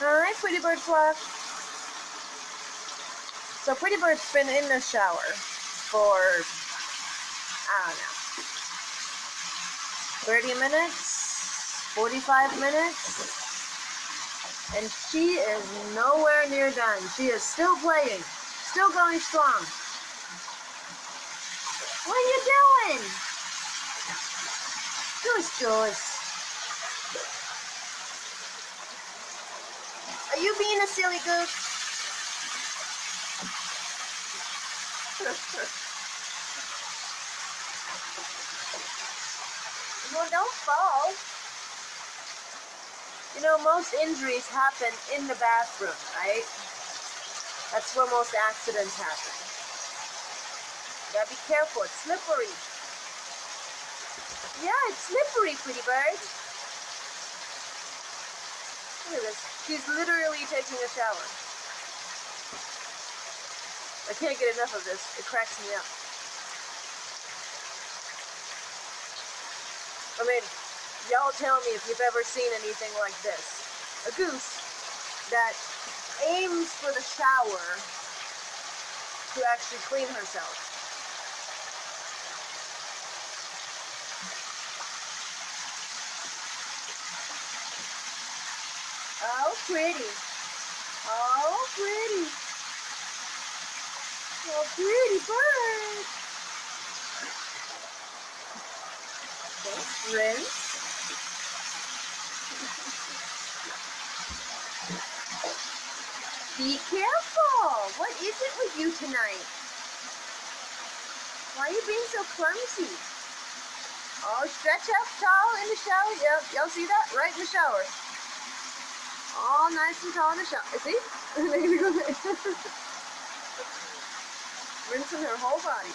Alright, Pretty Bird flock. So Pretty Bird's been in the shower for, I don't know, 30 minutes, 45 minutes, and she is nowhere near done. She is still playing, still going strong. What are you doing? Goose. Are you being a silly goose? Well, don't fall. You know, most injuries happen in the bathroom, right? That's where most accidents happen. You gotta be careful, it's slippery. Yeah, it's slippery, Pretty Bird. Look at this. She's literally taking a shower. I can't get enough of this. It cracks me up. I mean, y'all tell me if you've ever seen anything like this. A goose that aims for the shower to actually clean herself. Oh, pretty. Oh, pretty. Oh, pretty bird. Okay, rinse. Be careful. What is it with you tonight? Why are you being so clumsy? Oh, stretch up tall in the shower. Yep, y'all see that? Right in the shower. All nice and tall in the shower. See? Rinsing her whole body.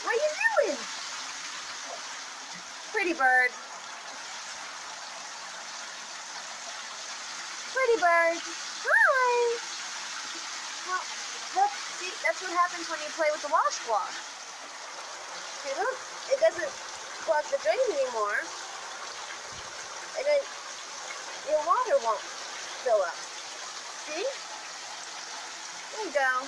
What are you doing? Pretty Bird. Pretty Bird. Hi. Well, see, that's what happens when you play with the washcloth. See, look, it doesn't clog the drain anymore. And then your water won't fill up. See? There you go.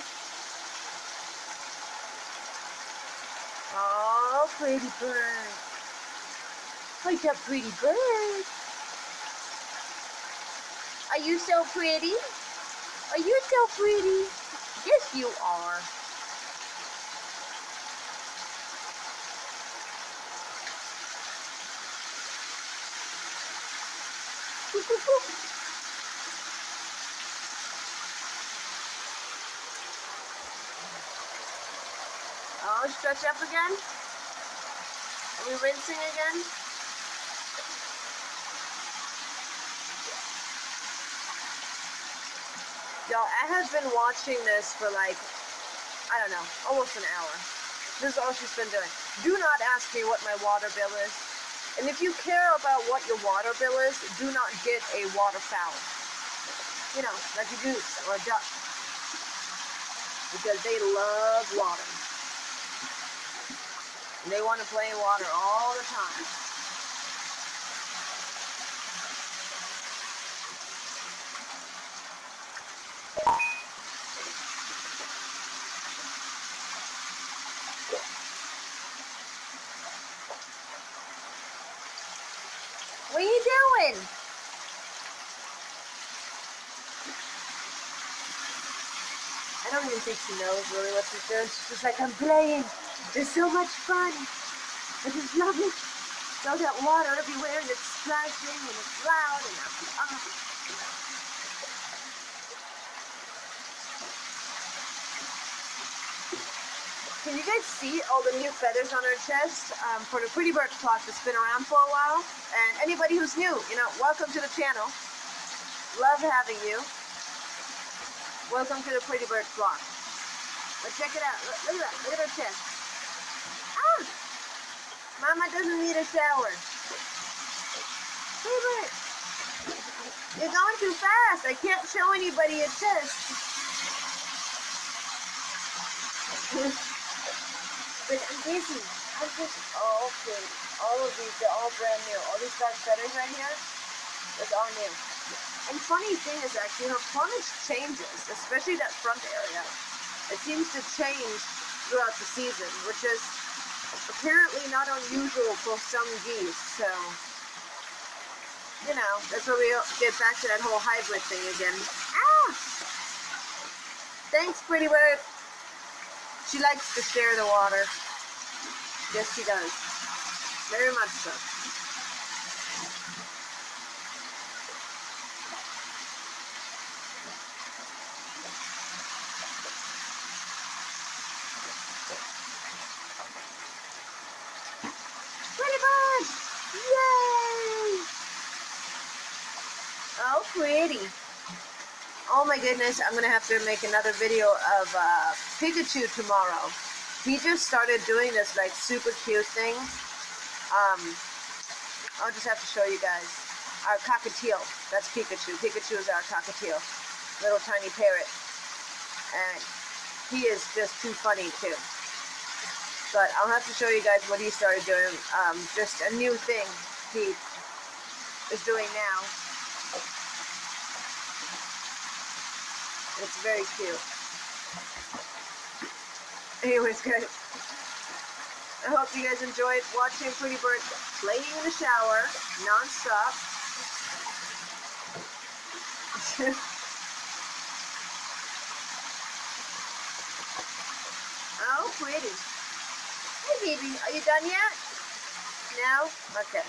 Oh, Pretty Bird. Wake up, Pretty Bird. Are you so pretty? Are you so pretty? Yes, you are. Oh, stretch up again? Are we rinsing again? Y'all, I have been watching this for like, I don't know, almost an hour. This is all she's been doing. Do not ask me what my water bill is. And if you care about what your water bill is, do not get a waterfowl. You know, like a goose or a duck. Because they love water. And they want to play in water all the time. What are you doing? I don't even think she knows really what she's doing. She's just like, I'm playing. It's so much fun. I just love it. All that water everywhere and it's splashing and it's loud and Can you guys see all the new feathers on her chest? For the Pretty Bird flock that's been around for a while. And anybody who's new, you know, welcome to the channel. Love having you. Welcome to the Pretty Bird flock. But check it out. Look at that. Look at her chest. Ah! Mama doesn't need a shower. Pretty Bird. You're going too fast. I can't show anybody your chest. But I'm busy. Oh, okay. All of these, they're all brand new. All these dark feathers right here, It's all new. And funny thing is actually her plumage changes, especially that front area. It seems to change throughout the season, which is apparently not unusual for some geese. So, you know, that's where we get back to that whole hybrid thing again. Ah! Thanks, pretty bird. She likes to share the water. Yes, she does. Very much so. Pretty bird! Yay! Oh, pretty. Oh my goodness, I'm gonna have to make another video of Pikachu tomorrow. He just started doing this like super cute thing. I'll just have to show you guys. Our cockatiel, that's Pikachu. Pikachu is our cockatiel, little tiny parrot. And he is just too funny too. But I'll have to show you guys what he started doing. Just a new thing he is doing now. It's very cute. Anyways, guys, I hope you guys enjoyed watching Pretty Bird playing in the shower non-stop. Oh, pretty. Hey, baby, are you done yet? No? Okay.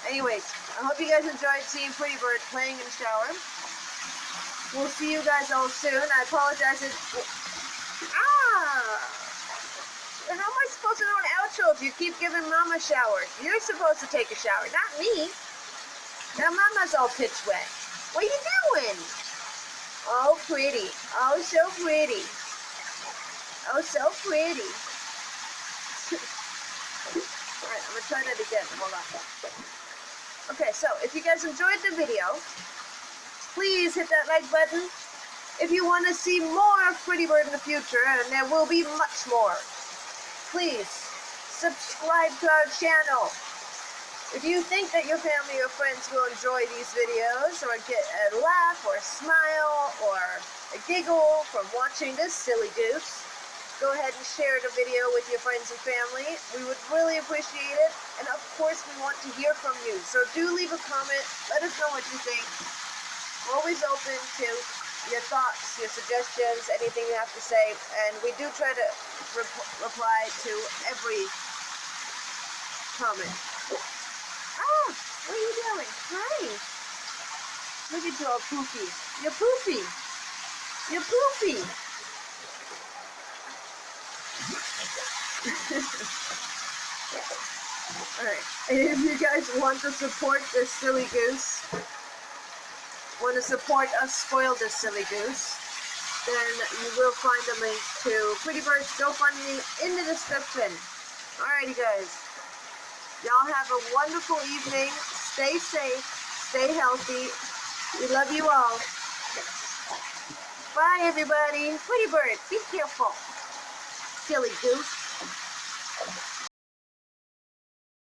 Anyways, I hope you guys enjoyed seeing Pretty Bird playing in the shower. We'll see you guys all soon. I apologize if... How am I supposed to do an outro if you keep giving Mama showers? You're supposed to take a shower, not me. Now Mama's all pitch wet. What are you doing? Oh, pretty. Oh, so pretty. Oh, so pretty. Alright, I'm going to try that again. Hold on. Okay, so if you guys enjoyed the video, please hit that like button. If you want to see more of Pretty Bird in the future, and there will be much more, please subscribe to our channel. If you think that your family or friends will enjoy these videos, or get a laugh, or a smile, or a giggle from watching this silly goose, go ahead and share the video with your friends and family. We would really appreciate it. And of course, we want to hear from you. So do leave a comment. Let us know what you think. We're always open to your thoughts, your suggestions, anything you have to say. And we do try to reply to every comment. Ah, what are you doing? Hi. Look at you all poofy. You're poofy. You're poofy. Alright, and if you guys want to support this silly goose, want to support us spoil this silly goose, then you will find a link to Pretty Bird's GoFundMe in the description. Alrighty guys, y'all have a wonderful evening, stay safe, stay healthy, we love you all. Bye everybody. Pretty Bird, be careful. Silly goose.